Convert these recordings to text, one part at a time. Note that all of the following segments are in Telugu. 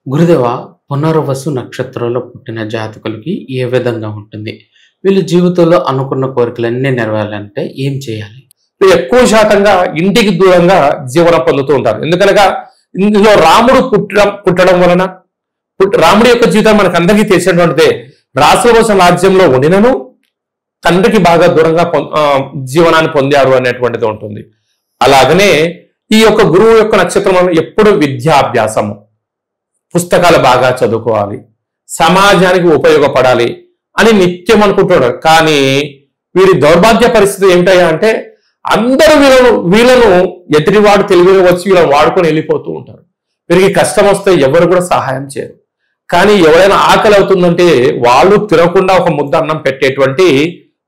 గురుదేవ, పునర్వసు నక్షత్రంలో పుట్టిన జాతకులకి ఏ విధంగా ఉంటుంది? వీళ్ళు జీవితంలో అనుకున్న కోరికలన్నీ నెరవేరాలంటే ఏం చేయాలి? వీళ్ళు ఎక్కువ శాతంగా ఇంటికి దూరంగా జీవనం పొందుతూ ఉంటారు. ఎందుకనగా ఇందులో రాముడు పుట్టడం వలన రాముడి యొక్క జీవితం మనకు అందరికీ తెలిసినటువంటిదే. రాష్ట్రవశ రాజ్యంలో ఉండినను తండ్రికి బాగా దూరంగా జీవనాన్ని పొందారు అనేటువంటిది ఉంటుంది. అలాగనే ఈ యొక్క గురువు యొక్క నక్షత్రం ఎప్పుడు విద్యాభ్యాసము, పుస్తకాలు బాగా చదువుకోవాలి, సమాజానికి ఉపయోగపడాలి అని నిత్యం అనుకుంటున్నారు. కానీ వీరి దౌర్భాగ్య పరిస్థితి ఏమిటయ్యా అంటే అందరూ వీళ్ళను ఎదుటివాడు తెలివిగా వచ్చి వీళ్ళని వాడుకొని వెళ్ళిపోతూ ఉంటారు. వీరికి కష్టం వస్తే ఎవరు కూడా సహాయం చేయరు. కానీ ఎవరైనా ఆకలి అవుతుందంటే వాళ్ళు తినకుండా ఒక ముద్ద అన్నం పెట్టేటువంటి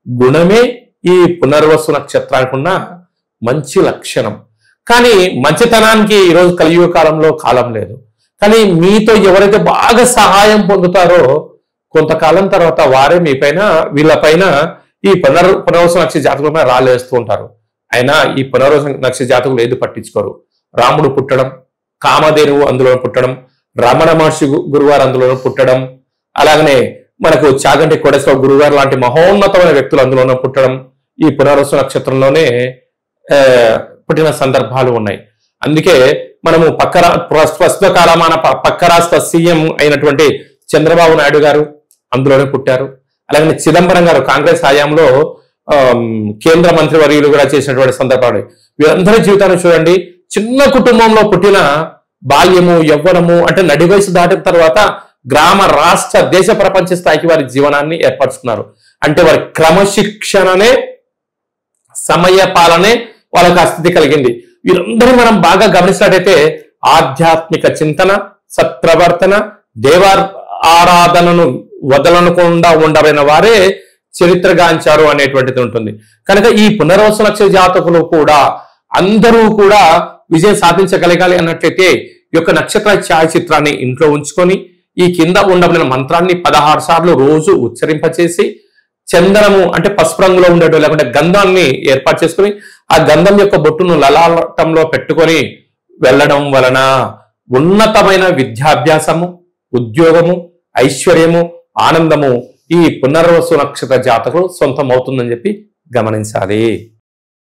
గుణమే ఈ పునర్వసు నక్షత్రానికి ఉన్న మంచి లక్షణం. కానీ మంచితనానికి ఈరోజు కలియుగ కాలంలో కాలం లేదు. కానీ మీతో ఎవరైతే బాగా సహాయం పొందుతారో కొంతకాలం తర్వాత వారే మీపైన వీళ్ళపైన ఈ పునర్వసు నక్షత్ర జాతకులపైన రాళ్ళేస్తూ ఉంటారు. అయినా ఈ పునర్వసు నక్షత్ర జాతకులు ఏది పట్టించుకోరు. రాముడు పుట్టడం, కామధేనువు అందులో పుట్టడం, రమణ మహర్షి గురువారు అందులో పుట్టడం, అలాగనే మనకు చాగంటి కోటేశ్వర గురుగారు లాంటి మహోన్నతమైన వ్యక్తులు అందులోనే పుట్టడం ఈ పునర్వసు నక్షత్రంలోనే పుట్టిన సందర్భాలు ఉన్నాయి. అందుకే మనము ప్రస్తుత కాలమాన పక్క రాష్ట్ర సీఎం అయినటువంటి చంద్రబాబు నాయుడు గారు అందులోనే పుట్టారు. అలాగే చిదంబరం గారు కాంగ్రెస్ హయాంలో కేంద్ర మంత్రి వర్యులు కూడా చేసినటువంటి సందర్భాలు. వీరందరి జీవితాన్ని చూడండి. చిన్న కుటుంబంలో పుట్టిన బాల్యము, యవ్వనము అంటే నడి వయసు దాటిన తర్వాత గ్రామ, రాష్ట్ర, దేశ, ప్రపంచ స్థాయికి వారి జీవనాన్ని ఏర్పరచుకున్నారు. అంటే వారి క్రమశిక్షణనే, సమయ పాలనే వాళ్ళకి ఆ స్థితి కలిగింది. వీరందరూ మనం బాగా గమనించినట్టయితే ఆధ్యాత్మిక చింతన, సత్ప్రవర్తన, దేవ ఆరాధనను వదలనకుండా ఉండబడిన వారే చరిత్రగాంచారు అనేటువంటిది ఉంటుంది. కనుక ఈ పునర్వసు నక్షత్ర జాతకులు కూడా అందరూ కూడా విజయం సాధించగలగాలి అన్నట్లయితే ఈ యొక్క నక్షత్ర ఛాయాచిత్రాన్ని ఇంట్లో ఉంచుకొని ఈ కింద ఉండబడిన మంత్రాన్ని 16 సార్లు రోజు ఉచ్చరింపచేసి చందనము అంటే పసుపు రంగులో ఉండేటో లేకుంటే గంధాన్ని ఏర్పాటు చేసుకుని ఆ గంధం యొక్క బొట్టును లలాటంలో పెట్టుకొని వెళ్ళడం వలన ఉన్నతమైన విద్యాభ్యాసము, ఉద్యోగము, ఐశ్వర్యము, ఆనందము ఈ పునర్వసు నక్షత్ర జాతకులు సొంతం అవుతుందని చెప్పి గమనించాలి.